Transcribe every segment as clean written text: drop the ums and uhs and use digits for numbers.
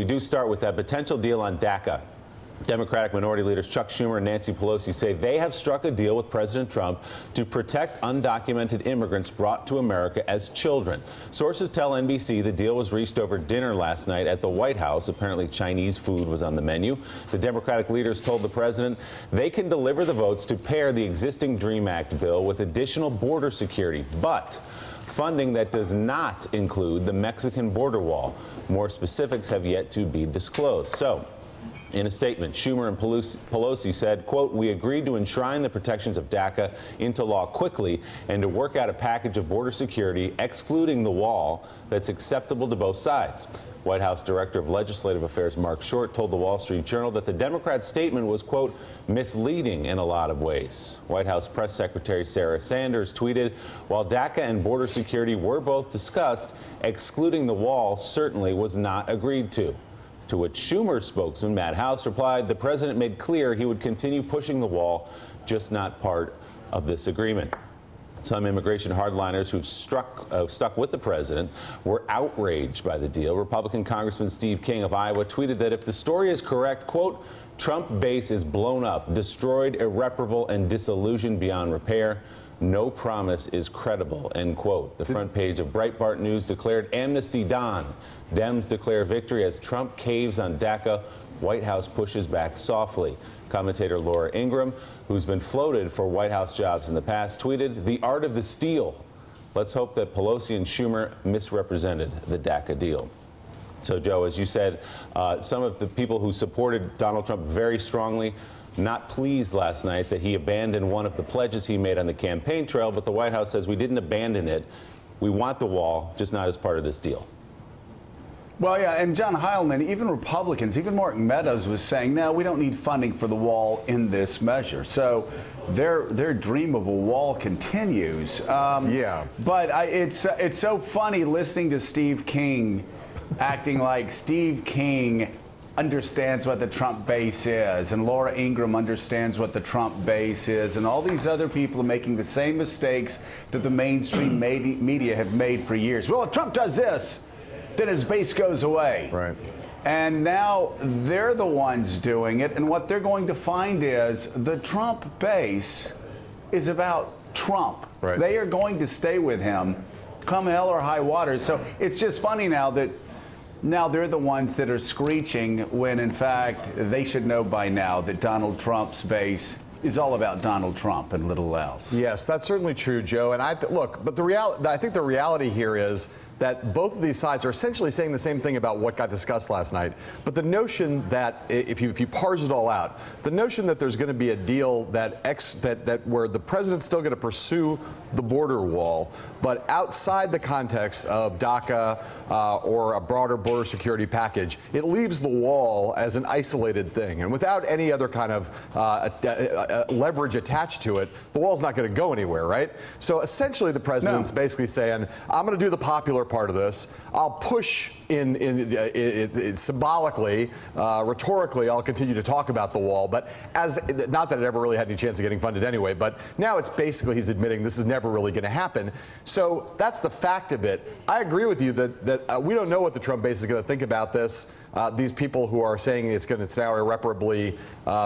We do start with that potential deal on DACA. Democratic Minority Leaders Chuck Schumer and Nancy Pelosi say they have struck a deal with President Trump to protect undocumented immigrants brought to America as children. Sources tell NBC the deal was reached over dinner last night at the White House. Apparently, Chinese food was on the menu. The Democratic leaders told the president they can deliver the votes to pair the existing DREAM Act bill with additional border security, but funding that does not include the Mexican border wall. More specifics have yet to be disclosed. So, in a statement, Schumer and Pelosi said, quote, "We agreed to enshrine the protections of DACA into law quickly and to work out a package of border security, excluding the wall, that's acceptable to both sides." White House Director of Legislative Affairs Mark Short told the Wall Street Journal that the Democrat statement was, quote, "misleading in a lot of ways." White House Press Secretary Sarah Sanders tweeted, "While DACA and border security were both discussed, excluding the wall certainly was not agreed to." To which Schumer's spokesman, Matt House, replied, "The president made clear he would continue pushing the wall, just not part of this agreement." Some immigration hardliners who've stuck with the president were outraged by the deal. Republican Congressman Steve King of Iowa tweeted that if the story is correct, quote, "Trump base is blown up, destroyed, irreparable, and disillusioned beyond repair. No promise is credible," end quote. The front page of Breitbart News declared amnesty dawn. Dems declare victory as Trump caves on DACA. White House pushes back softly. Commentator Laura Ingraham, who's been floated for White House jobs in the past, tweeted, "The art of the steal. Let's hope that Pelosi and Schumer misrepresented the DACA deal." So, Joe, as you said, some of the people who supported Donald Trump very strongly not pleased last night that he abandoned one of the pledges he made on the campaign trail, but the White House says we didn't abandon it. We want the wall, just not as part of this deal. Well, yeah, and John Heilman, even Republicans, even Mark Meadows was saying, no, we don't need funding for the wall in this measure. So their dream of a wall continues. Yeah. But it's so funny listening to Steve King acting like Steve King understands what the Trump base is, and Laura Ingraham understands what the Trump base is, and all these other people are making the same mistakes that the mainstream media have made for years. Well, if Trump does this, then his base goes away. Right. And now they're the ones doing it, and what they're going to find is the Trump base is about Trump. Right. They are going to stay with him come hell or high water. So it's just funny now that now they're the ones that are screeching when, in fact, they should know by now that Donald Trump's base is all about Donald Trump and little else. Yes, that's certainly true, Joe. And look, but I think the reality here is that both of these sides are essentially saying the same thing about what got discussed last night. But the notion that if you parse it all out, the notion that there's going to be a deal that where the president's still going to pursue the border wall, but outside the context of DACA or a broader border security package, it leaves the wall as an isolated thing. And without any other kind of leverage attached to it, the wall's not going to go anywhere, right? So essentially the president's basically saying, I'm going to do the popular part of this. I'll push in symbolically, rhetorically, I'll continue to talk about the wall, but not that it ever really had any chance of getting funded anyway, but now it's basically he's admitting this is never really going to happen. So that's the fact of it. I agree with you that we don't know what the Trump base is going to think about this. These people who are saying it's now irreparably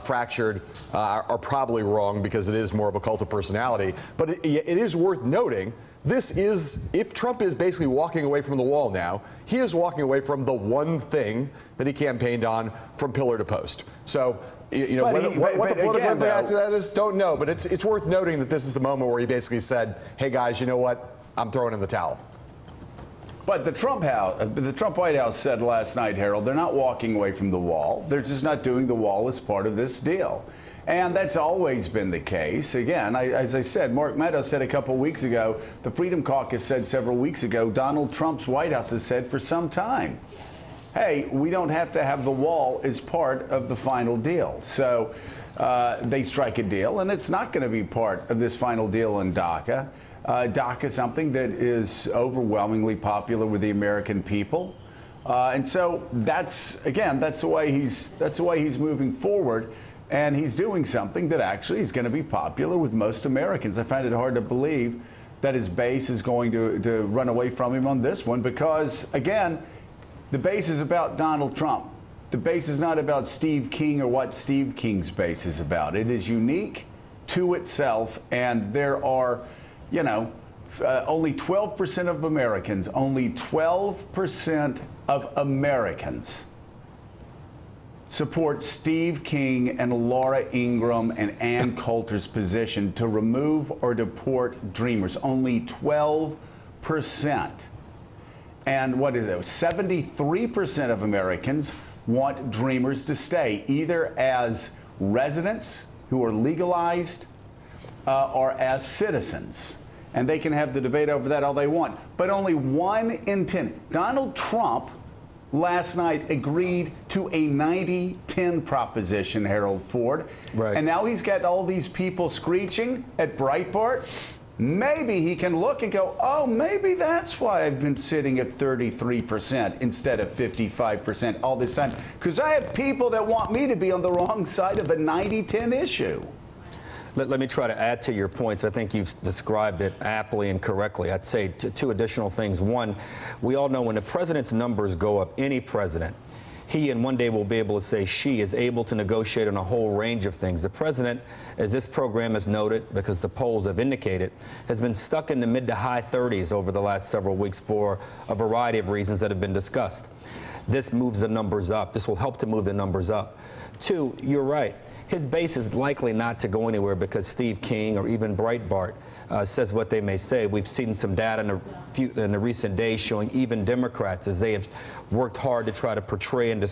fractured are probably wrong because it is more of a cult of personality. But it is worth noting, if Trump is basically walking away from the wall now, he is walking away from the one thing that he campaigned on from pillar to post. So, what the political impact of that is, don't know. But it's worth noting that this is the moment where he basically said, hey, guys, you know what? I'm throwing in the towel. But the Trump White House said last night, Harold, they're not walking away from the wall. They're just not doing the wall as part of this deal. And that's always been the case. Again, as I said, Mark Meadows said a couple weeks ago, the Freedom Caucus said several weeks ago, Donald Trump's White House has said for some time, hey, we don't have to have the wall as part of the final deal. So they strike a deal, and it's not going to be part of this final deal in DACA. DACA is something that is overwhelmingly popular with the American people. And so that's the way he's moving forward. And he's doing something that actually is going to be popular with most Americans. I find it hard to believe that his base is going to run away from him on this one because, again, The base is about Donald Trump. The base is not about Steve King or what Steve King's base is about. It is unique to itself, and there are, only 12% of Americans, only 12% of Americans support Steve King and Laura Ingraham and Ann Coulter's position to remove or deport Dreamers. Only 12%. And what is it? 73% of Americans want Dreamers to stay, either as residents who are legalized or as citizens. And they can have the debate over that all they want. But only 1 in 10. Donald Trump last night agreed to a 90-10 proposition, Harold Ford. Right. And now he's got all these people screeching at Breitbart. Maybe he can look and go, oh, maybe that's why I've been sitting at 33% instead of 55% all this time. Because I have people that want me to be on the wrong side of a 90-10 issue. Let me try to add to your points. I think you've described it aptly and correctly. I'd say two additional things. One, we all know when the president's numbers go up, any president, he and one day will be able to say she is able to negotiate on a whole range of things. The president, as this program has noted, because the polls have indicated, has been stuck in the mid to high 30s over the last several weeks for a variety of reasons that have been discussed. This moves the numbers up. This will help to move the numbers up. Two, you're right. His base is likely not to go anywhere because Steve King or even Breitbart says what they may say. We've seen some data in the recent days showing even Democrats, as they have worked hard to try to portray and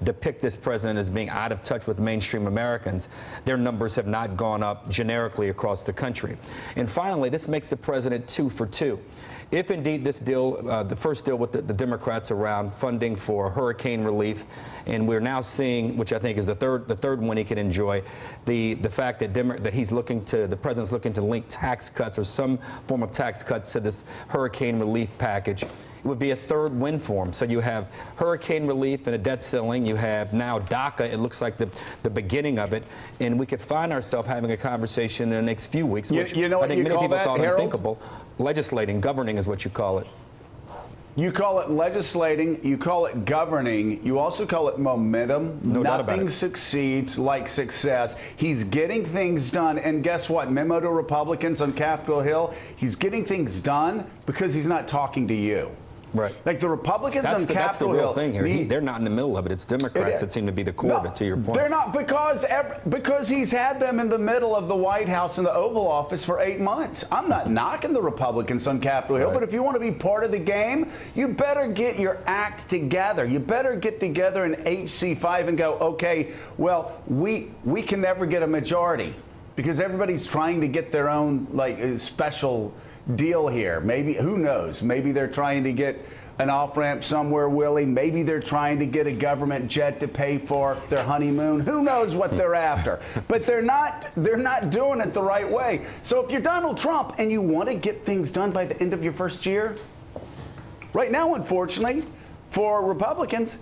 depict this president as being out of touch with mainstream Americans, their numbers have not gone up generically across the country. And finally, this makes the president 2 for 2. If indeed this deal, the first deal with the Democrats around funding for hurricane relief, and we're now seeing, which I think is the third one he can enjoy, the fact that the president's looking to link tax cuts or some form of tax cuts to this hurricane relief package. It would be a third win for him. So you have hurricane relief and a debt ceiling. You have now DACA. It looks like the beginning of it. And we could find ourselves having a conversation in the next few weeks, which you know I think what many you people call thought that, Harold? unthinkable. Legislating, governing is what you call it. You call it legislating, you call it governing, you also call it momentum. No doubt about Nothing it. succeeds like success. He's getting things done, and guess what? Memo to Republicans on Capitol Hill, he's getting things done because he's not talking to you. Right. Like the Republicans That's on the Capitol real Hill. thing here. They're not in the middle of it. It's Democrats that seem to be the core of it, to your point. They're not, because he's had them in the middle of the White House and the Oval Office for 8 months. I'm not knocking the Republicans on Capitol Hill, but if you want to be part of the game, you better get your act together. You better get together in HC5 and go, okay, well, we can never get a majority because everybody's trying to get their own special deal here. Maybe, who knows? Maybe they're trying to get an off-ramp somewhere, Willie. Maybe they're trying to get a government jet to pay for their honeymoon. Who knows what they're after? But they're not doing it the right way. So if you're Donald Trump and you want to get things done by the end of your first year, right now, unfortunately, for Republicans,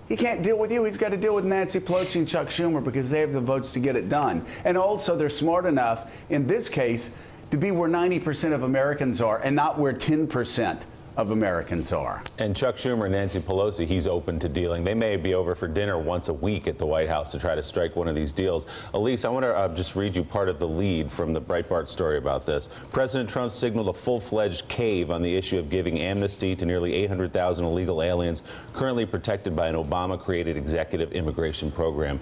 he can't deal with you. He's got to deal with Nancy Pelosi and Chuck Schumer because they have the votes to get it done. And also, they're smart enough, in this case, to be where 90% of Americans are and not where 10% of Americans are. And Chuck Schumer and Nancy Pelosi, he's open to dealing. They may be over for dinner once a week at the White House to try to strike one of these deals. Elise, I want to just read you part of the lead from the Breitbart story about this. President Trump signaled a full-fledged cave on the issue of giving amnesty to nearly 800,000 illegal aliens currently protected by an Obama-created executive immigration program.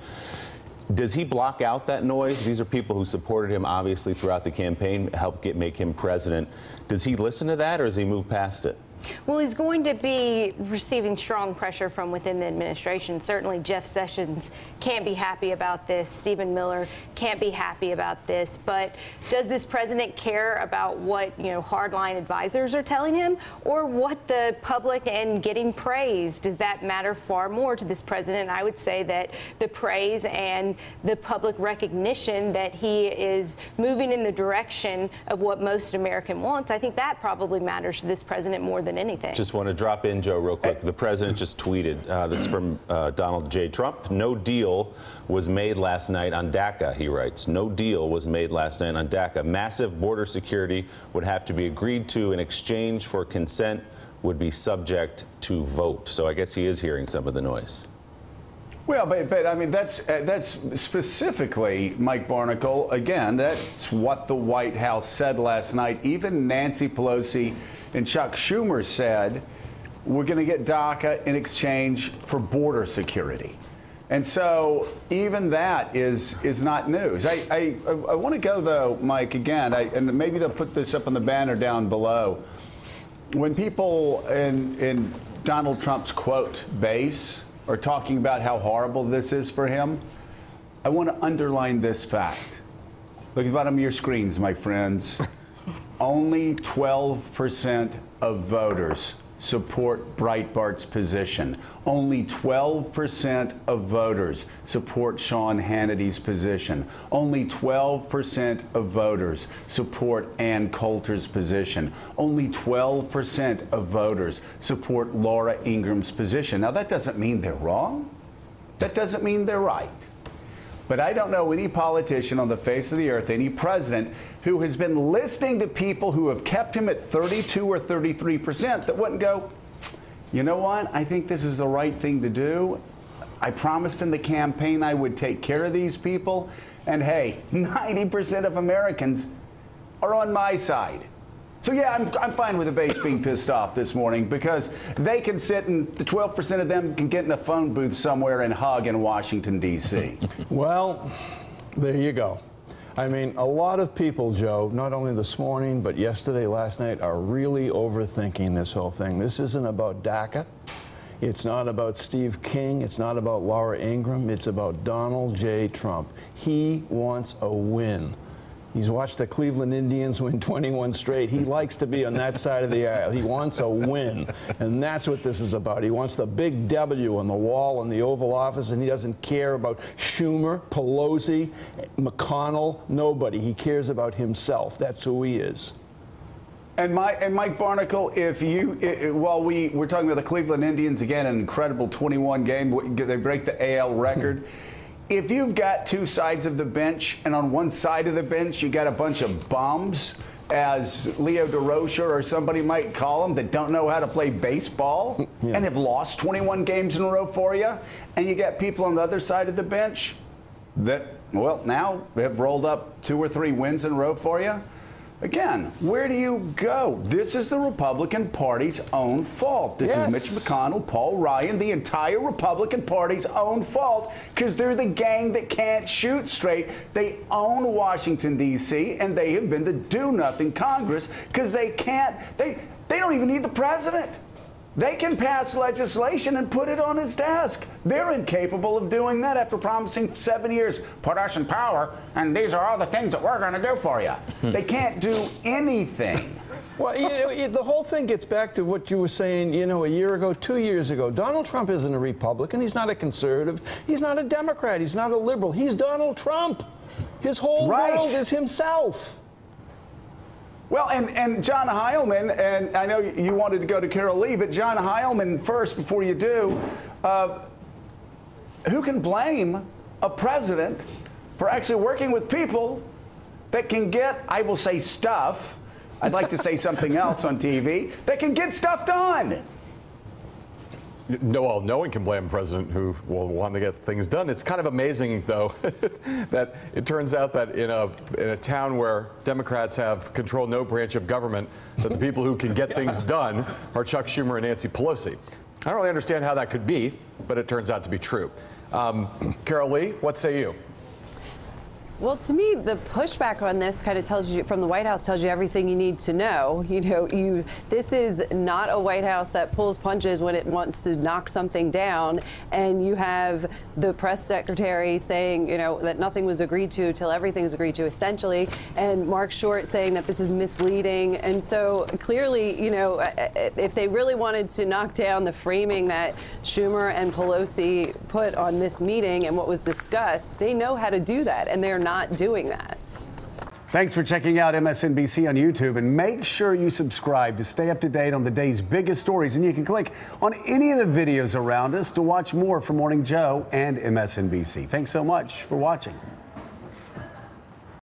Does he block out that noise? These are people who supported him, obviously, throughout the campaign, helped make him president. Does he listen to that, or does he move past it? Well, he's going to be receiving strong pressure from within the administration. Certainly, Jeff Sessions can't be happy about this. Stephen Miller can't be happy about this. But does this president care about what, hardline advisors are telling him, or what the public and getting praise? Does that matter far more to this president? I would say that the praise and the public recognition that he is moving in the direction of what most American wants, I think that probably matters to this president more than anything. Just want to drop in, Joe, real quick. The president just tweeted, this is from Donald J. Trump. No deal was made last night on DACA, he writes. No deal was made last night on DACA. Massive border security would have to be agreed to in exchange for consent would be subject to vote. So I guess he is hearing some of the noise. Well, but I mean, that's specifically, Mike Barnicle, again, that's what the White House said last night. Even Nancy Pelosi and Chuck Schumer said, we're going to get DACA in exchange for border security. And so even that is not news. I want to go, though, Mike, again, and maybe they'll put this up on the banner down below. When people in Donald Trump's quote base are talking about how horrible this is for him, I want to underline this fact. Look at the bottom of your screens, my friends. Only 12% of voters support Breitbart's position. Only 12% of voters support Sean Hannity's position. Only 12% of voters support Ann Coulter's position. Only 12% of voters support Laura Ingram's position. Now, that doesn't mean they're wrong. That doesn't mean they're right. But I don't know any politician on the face of the earth, any president, who has been listening to people who have kept him at 32 or 33% that wouldn't go, you know what, I think this is the right thing to do. I promised in the campaign I would take care of these people. And hey, 90% of Americans are on my side. So yeah, I'm fine with the base being pissed off this morning, because they can sit and the 12% of them can get in a phone booth somewhere and hug in Washington, D.C. Well, there you go. I mean, a lot of people, Joe, not only this morning, but yesterday, last night, are really overthinking this whole thing. This isn't about DACA. It's not about Steve King. It's not about Laura Ingraham. It's about Donald J. Trump. He wants a win. He's watched the Cleveland Indians win 21 straight. He likes to be on that side of the aisle. He wants a win, and that's what this is about. He wants the big W on the wall in the Oval Office, and he doesn't care about Schumer, Pelosi, McConnell, nobody. He cares about himself. That's who he is. And Mike Barnicle, while we're talking about the Cleveland Indians, again, an incredible 21 game, they break the AL record. If you've got two sides of the bench, and on one side of the bench you got a bunch of bums, as Leo DeRocher or somebody might call them, that don't know how to play baseball and have lost 21 games in a row for you, and you got people on the other side of the bench that, well, now have rolled up 2 or 3 wins in a row for you, again, where do you go? This is the Republican Party's own fault. This is Mitch McConnell, Paul Ryan, the entire Republican Party's own fault, because they're the gang that can't shoot straight. They own Washington, D.C., and they have been the do-nothing Congress, because they can't, they don't even need the president. They can pass legislation and put it on his desk. They're incapable of doing that after promising 7 years, put us in power, and these are all the things that we're going to do for you. They can't do anything. Well, you know, the whole thing gets back to what you were saying, you know, a year ago, 2 years ago. Donald Trump isn't a Republican. He's not a conservative. He's not a Democrat. He's not a liberal. He's Donald Trump. His whole world is himself. Well, and John Heilman, and I know you wanted to go to Carol Lee, but John Heilman first, before you do, who can blame a president for actually working with people that can get, I will say stuff, I'd like to say something else on TV, that can get stuff done? No one can blame a president who will want to get things done. It's kind of amazing, though, that it turns out that in a town where Democrats have control no branch of government, that the people who can get things done are Chuck Schumer and Nancy Pelosi. I don't really understand how that could be, but it turns out to be true. Carol Lee, what say you? Well, to me, the pushback on this kind of tells you, from the White House, tells you everything you need to know. You know, this is not a White House that pulls punches when it wants to knock something down. And you have the press secretary saying, you know, that nothing was agreed to till everything is agreed to, essentially. And Mark Short saying that this is misleading. And so clearly, you know, if they really wanted to knock down the framing that Schumer and Pelosi put on this meeting and what was discussed, they know how to do that. And they're not doing that. Thanks for checking out MSNBC on YouTube, and make sure you subscribe to stay up to date on the day's biggest stories. And you can click on any of the videos around us to watch more from Morning Joe and MSNBC. Thanks so much for watching.